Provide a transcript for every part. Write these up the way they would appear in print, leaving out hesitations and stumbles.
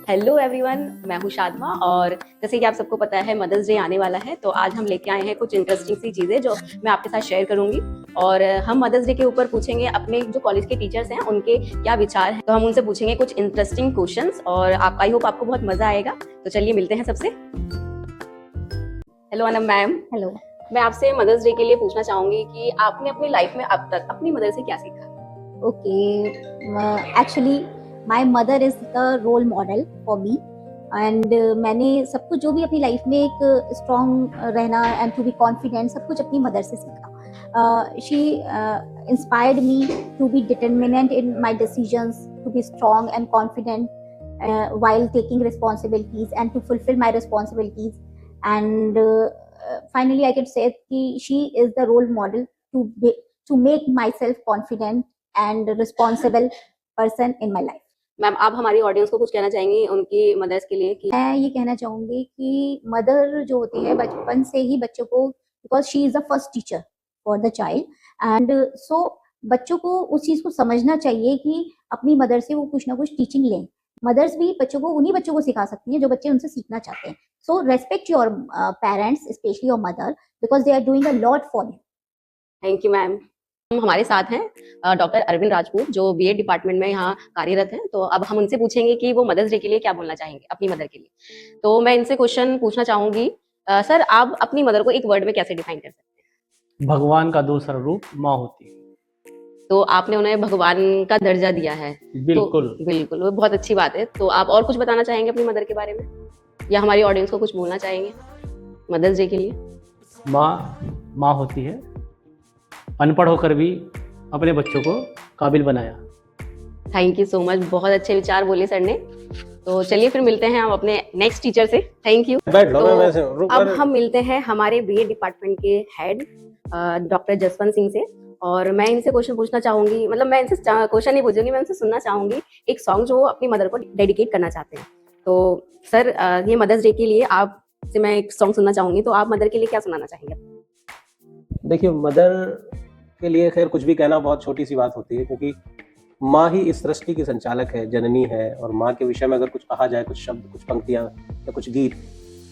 Hello everyone, मैं हूँ शादमा और जैसे कि आप सबको पता है मदर्स डे आने वाला है, तो आज हम लेके आए हैं कुछ इंटरेस्टिंग सी चीज़ें जो मैं आपके साथ शेयर करूंगी। और हम मदर्स डे के ऊपर पूछेंगे अपने जो कॉलेज के टीचर्स हैं उनके क्या विचार हैं। तो हम उनसे पूछेंगे कुछ इंटरेस्टिंग क्वेश्चंस और आई होप आपको बहुत मजा आएगा। तो चलिए मिलते हैं सबसे। Hello Anam ma'am. हेलो। मैं आपसे मदर्स डे के लिए पूछना चाहूंगी कि आपने अपनी लाइफ में अब तक अपनी मदर से क्या सीखा? Actually my mother is the role model for me and मैंने सब कुछ जो भी अपनी लाइफ में एक स्ट्रॉन्ग रहना एंड टू बी कॉन्फिडेंट सब कुछ अपनी मदर से सीखा। She inspired me to be determinant in my decisions, to be strong and confident while taking responsibilities and to fulfill my responsibilities. And finally I can say that she is the role model to make myself confident and responsible person in my life. Ma'am आप हमारी audience को कुछ कहना चाहेंगी उनकी mother's के लिए? कि मैं ये कहना चाहूंगी कि मदर जो होती है बचपन से ही बच्चों को, because she is the first teacher for the child and so बच्चों को उस चीज को समझना चाहिए कि अपनी मदर से वो कुछ ना कुछ टीचिंग लें। मदर्स भी बच्चों को उन्हीं बच्चों को सिखा सकती हैं जो बच्चे उनसे सीखना चाहते हैं। So respect your parents, especially your mother, because they are doing a lot for you. Thank you ma'am. हमारे साथ हैं डॉक्टर अरविंद राजपूत जो बीएड डिपार्टमेंट में यहाँ कार्यरत हैं। तो अब हम उनसे पूछेंगे कि वो मदर्स डे के लिए क्या बोलना चाहेंगे अपनी मदर के लिए। तो मैं इनसे क्वेश्चन पूछना चाहूंगी, सर आप अपनी मदर को एक वर्ड में कैसे डिफाइन कर सकते हैं? भगवान का दूसरा रूप माँ होती है। तो आपने उन्हें भगवान का दर्जा दिया है। बिल्कुल तो बिल्कुल, वो बहुत अच्छी बात है। तो आप और कुछ बताना चाहेंगे अपनी मदर के बारे में, या हमारी ऑडियंस को कुछ बोलना चाहेंगे मदर्स डे के लिए? माँ होती है, अनपढ़ होकर भी अपने बच्चों को काबिल बनाया। थैंक यू सो मच, बहुत अच्छे विचार बोले सर ने। तो चलिए फिर मिलते हैं हम अपने नेक्स्ट टीचर से। Thank you. तो अब हम मिलते हैं हमारे बीएड डिपार्टमेंट के हेड डॉक्टर जसवंत सिंह से। और मैं इनसे क्वेश्चन पूछना चाहूंगी, मतलब मैं इनसे क्वेश्चन नहीं पूछूंगी, मैं इनसे सुनना चाहूंगी एक सॉन्ग जो वो अपनी मदर को डेडिकेट करना चाहते हैं। तो सर ये मदर्स डे के लिए आपसे मैं एक सॉन्ग सुनना चाहूंगी, तो आप मदर के लिए क्या सुनाना चाहेंगे? देखिए, मदर के लिए खैर कुछ भी कहना बहुत छोटी सी बात होती है, क्योंकि माँ ही इस सृष्टि की संचालक है, जननी है। और माँ के विषय में अगर कुछ कहा जाए, कुछ शब्द, कुछ पंक्तियाँ या कुछ गीत,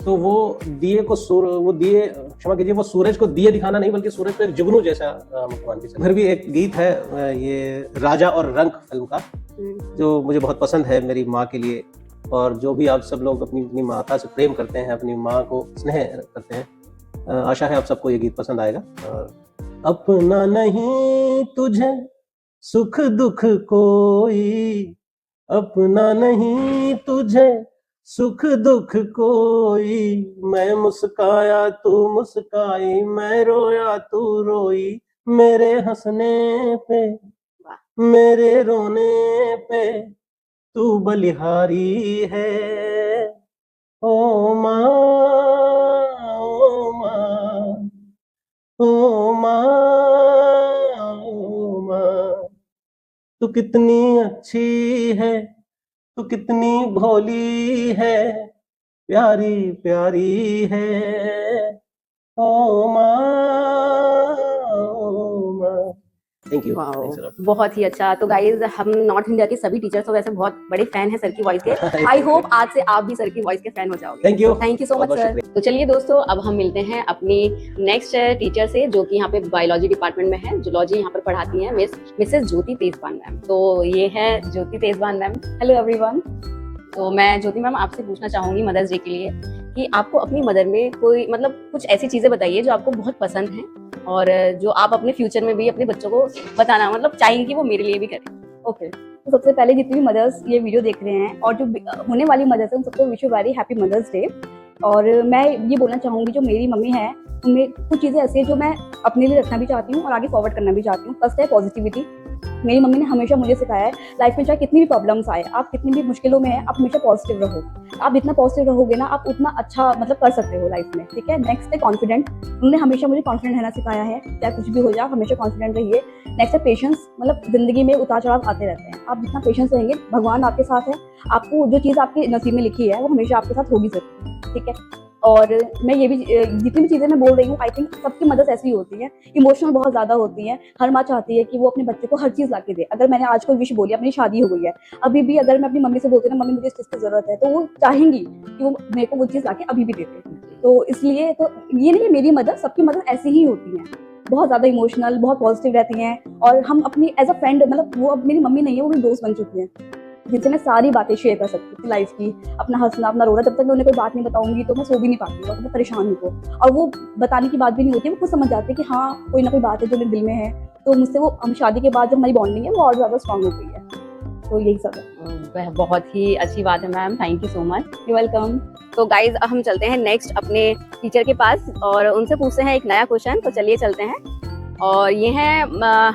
तो वो दिए को क्षमा कीजिए, वो सूरज को दिए दिखाना नहीं, बल्कि सूरज को एक जुगनू जैसा मुख्यमान की। फिर भी एक गीत है ये राजा और रंक फिल्म का, जो मुझे बहुत पसंद है मेरी माँ के लिए। और जो भी आप सब लोग अपनी अपनी माता से प्रेम करते हैं, अपनी माँ को स्नेह करते हैं, आशा है आप सबको ये गीत पसंद आएगा। अपना नहीं तुझे सुख दुख कोई, अपना नहीं तुझे सुख दुख कोई, मैं मुस्काया तू मुस्काई, मैं रोया तू रोई, मेरे हंसने पे मेरे रोने पे तू बलिहारी है। ओ माँ, ओ माँ, ओ माँ, ओ माँ, तू कितनी अच्छी है, तू कितनी भोली है, प्यारी प्यारी है। ओ माँ, ओ माँ। Thank you. बहुत ही अच्छा। तो गाइज, हम नॉर्थ इंडिया के सभी टीचर्स तो वैसे बहुत बड़े फैन हैं सर की वॉइस के। आई होप आज से आप भी सर की वॉइस के फैन हो जाओगे। Thank you so much sir. तो चलिए दोस्तों, अब हम मिलते हैं अपनी नेक्स्ट टीचर से, जो कि यहाँ पे बायोलॉजी डिपार्टमेंट में है। जूलॉजी यहाँ पर पढ़ाती हैं मिसेस ज्योति तेजवान मैम। तो ये है ज्योति तेजवान मैम। Hello everyone. तो मैं ज्योति मैम आपसे पूछना चाहूंगी मदर्स डे के लिए कि आपको अपनी मदर में कोई, मतलब कुछ ऐसी चीजें बताइए जो आपको बहुत पसंद हैं और जो आप अपने फ्यूचर में भी अपने बच्चों को बताना, मतलब चाहेंगे कि वो मेरे लिए भी करें। ओके। तो सबसे पहले जितनी भी मदर्स ये वीडियो देख रहे हैं और जो होने वाली मदर्स हैं, उन सबको wish you very happy mother's day. और मैं ये बोलना चाहूँगी, जो मेरी मम्मी है उनमें कुछ चीज़ें ऐसी है जो मैं अपने लिए रखना भी चाहती हूँ और आगे फॉरवर्ड करना भी चाहती हूँ। फर्स्ट है पॉजिटिविटी। मेरी मम्मी ने हमेशा मुझे सिखाया है लाइफ में चाहे कितनी भी प्रॉब्लम्स आए, आप कितनी भी मुश्किलों में हैं, आप हमेशा पॉजिटिव रहो। आप जितना पॉजिटिव रहोगे ना, आप उतना अच्छा मतलब कर सकते हो लाइफ में। ठीक है। नेक्स्ट है कॉन्फिडेंट। उन्होंने हमेशा मुझे कॉन्फिडेंट रहना सिखाया है, चाहे कुछ भी हो जाए हमेशा कॉन्फिडेंट रहिए। नेक्स्ट है पेशेंस। मतलब जिंदगी में उतार चढ़ाव आते रहते हैं, आप जितना पेशेंस रहेंगे, भगवान आपके साथ है, आपको जो चीज़ आपके नसीब में लिखी है वो हमेशा आपके साथ होगी जरूर। ठीक है। और मैं ये भी जितनी भी चीज़ें मैं बोल रही हूँ, आई थिंक सबकी मदद ऐसी होती है, इमोशनल बहुत ज़्यादा होती है। हर माँ चाहती है कि वो अपने बच्चे को हर चीज़ ला के दे। अगर मैंने आज कोई विश बोली, अपनी शादी हो गई है, अभी भी अगर मैं अपनी मम्मी से बोलती हूँ ना, मम्मी मुझे इस चीज़ की ज़रूरत है, तो वो चाहेंगी कि वो मेरे को वो चीज़ ला के अभी भी देते। तो इसलिए तो ये नहीं है मेरी मदद, सबकी मदद ऐसी ही होती है, बहुत ज़्यादा इमोशनल, बहुत पॉजिटिव रहती हैं। और हम अपनी एज अ फ्रेंड, मतलब वो अब मेरी मम्मी नहीं है, वो मेरी दोस्त बन चुकी हैं, जिनसे मैं सारी बातें शेयर कर सकती हूँ लाइफ की, अपना हंसना, अपना रोना। जब तक मैं उन्हें कोई बात नहीं बताऊंगी तो मैं सो भी नहीं पाती हूँ, मैं परेशान हूँ तो। और वो बताने की बात भी नहीं होती है, वो खुद समझ जाते हैं कि हाँ कोई ना कोई बात है जो मेरे दिल में है। तो मुझसे वो, हम शादी के बाद जब हमारी बॉन्डिंग है वो और ज़्यादा स्ट्रांग हो गई है। तो यही सब है। वह बहुत ही अच्छी बात है ma'am, thank you so much. You welcome. तो गाइज अब हम चलते हैं नेक्स्ट अपने टीचर के पास और उनसे पूछते हैं एक नया क्वेश्चन। तो चलिए चलते हैं। और ये हैं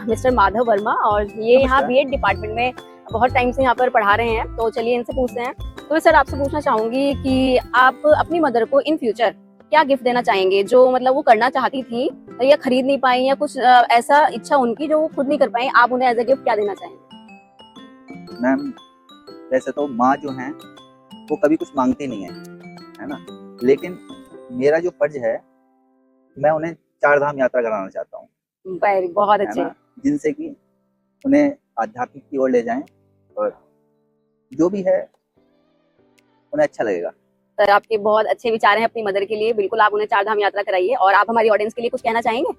मिस्टर माधव वर्मा और ये यहाँ बीएड डिपार्टमेंट में बहुत टाइम से यहाँ पर पढ़ा रहे हैं। तो चलिए इनसे पूछते हैं। तो सर आपसे पूछना चाहूंगी कि आप अपनी मदर को इन फ्यूचर क्या गिफ्ट देना चाहेंगे, जो मतलब वो करना चाहती थी या खरीद नहीं पाई, या कुछ ऐसा इच्छा उनकी जो वो खुद नहीं कर पाई, आप उन्हें एज अ गिफ्ट क्या देना चाहेंगे? मैम वैसे तो माँ जो हैं वो कभी कुछ मांगती नहीं है ना, लेकिन मेरा जो फर्ज है मैं उन्हें 4 धाम यात्रा कराना चाहता हूँ, बहुत है अच्छे। ना, जिनसे कि उन्हें आध्यात्मिक की ओर ले जाएं और जो भी है उन्हें अच्छा लगेगा। सर आपके बहुत अच्छे विचार हैं अपनी मदर के लिए, बिल्कुल आप उन्हें 4 धाम यात्रा कराइए। और आप हमारी ऑडियंस के लिए कुछ कहना चाहेंगे?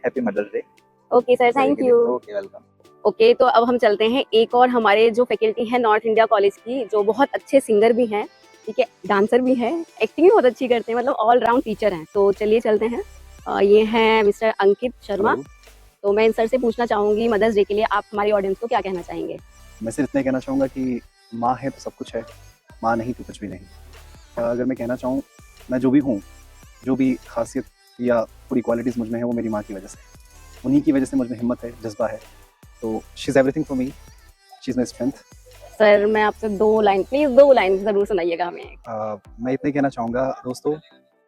Happy mother's day. Okay sir, thank you. Okay, welcome. Okay, तो अब हम चलते हैं एक और हमारे जो फैकल्टी है नॉर्थ इंडिया कॉलेज की, जो बहुत अच्छे सिंगर भी हैं, ठीक है, डांसर भी हैं, एक्टिंग भी बहुत अच्छी करते हैं, मतलब ऑल राउंड टीचर हैं। तो चलिए चलते हैं। ये हैं मिस्टर अंकित शर्मा। तो मैं इन सर से पूछना चाहूंगी मदर्स डे के लिए आप हमारी ऑडियंस को क्या कहना चाहेंगे? मैं सिर्फ इतना कहना चाहूँगा कि माँ है तो सब कुछ है, माँ नहीं तो कुछ भी नहीं। अगर मैं कहना चाहूँ, मैं जो भी हूँ, जो भी खासियत या पूरी क्वालिटीज़ मुझ में है वो मेरी माँ की वजह से, उन्हीं की वजह से मुझ में हिम्मत है, जज्बा है। तो she is everything for me, she is my strength. Sir मैं आपसे 2 लाइन, प्लीज 2 लाइन जरूर सुनाइएगा हमें। मैं इतना ही कहना चाहूँगा दोस्तों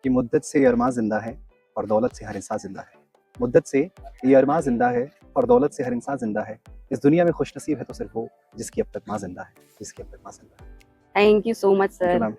कि मुद्दत से ये अरमां जिंदा है और दौलत से हर इंसान जिंदा है। मुद्दत से ये अरमां जिंदा है और दौलत से हर इंसान जिंदा है। इस दुनिया में खुश नसीब है तो सिर्फ वो जिसकी अब तक माँ जिंदा है, जिसकी अब तक माँ जिंदा है। Thank you so much Thank you, sir. ma'am.